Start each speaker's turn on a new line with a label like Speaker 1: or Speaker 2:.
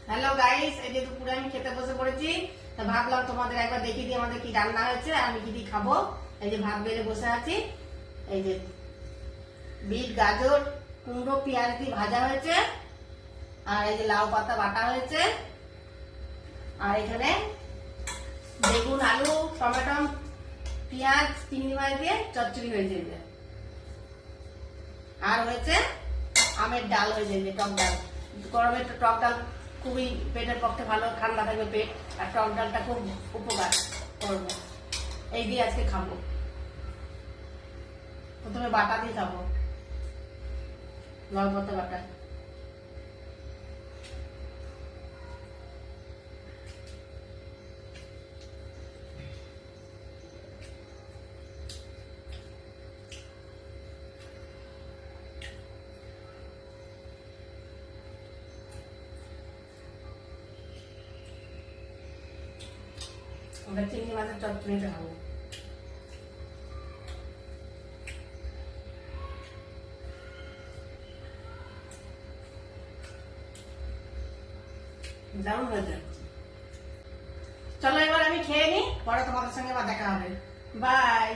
Speaker 1: Hello guys, এই যে দুপুরে আমি খেতে বসে পড়েছি। তো ভাবলাম তোমাদের একবার দেখিয়ে দিই আমাদের কি রান্না হয়েছে, আমি কি দিয়ে খাবো। এই যে ভাত বেড়ে বসে আছি। এই যে বিট, গাজর, কুমড়ো, পেঁয়াজ দিয়ে ভাজা হয়েছে। আর এই যে লাউ পাতা বাটা হয়েছে। আর এখানে বেগুন, আলু, টমেটো, পেঁয়াজ, চিংড়ি মাছ দিয়ে চচ্চড়ি হয়েছে। আর হয়েছে আমের ডাল হয়েছে, যে টক ডাল। গরমে তো টক ডাল খুবই পেটের পক্ষে ভালো, ঠান্ডা থাকবে পেট। আর টক ডালটা খুব উপকার করবো। এই দিয়ে আজকে খাবো। প্রথমে বাটা দিয়ে খাবো, লাউ পাতা বাটা। আমরা চিংড়ি মাছের চচ্চড়িটা খাবো। দারুণ হয়েছে। চলো এবার আমি খেয়ে নিই, পরে তোমাদের সঙ্গে আবার দেখা হবে। বাই।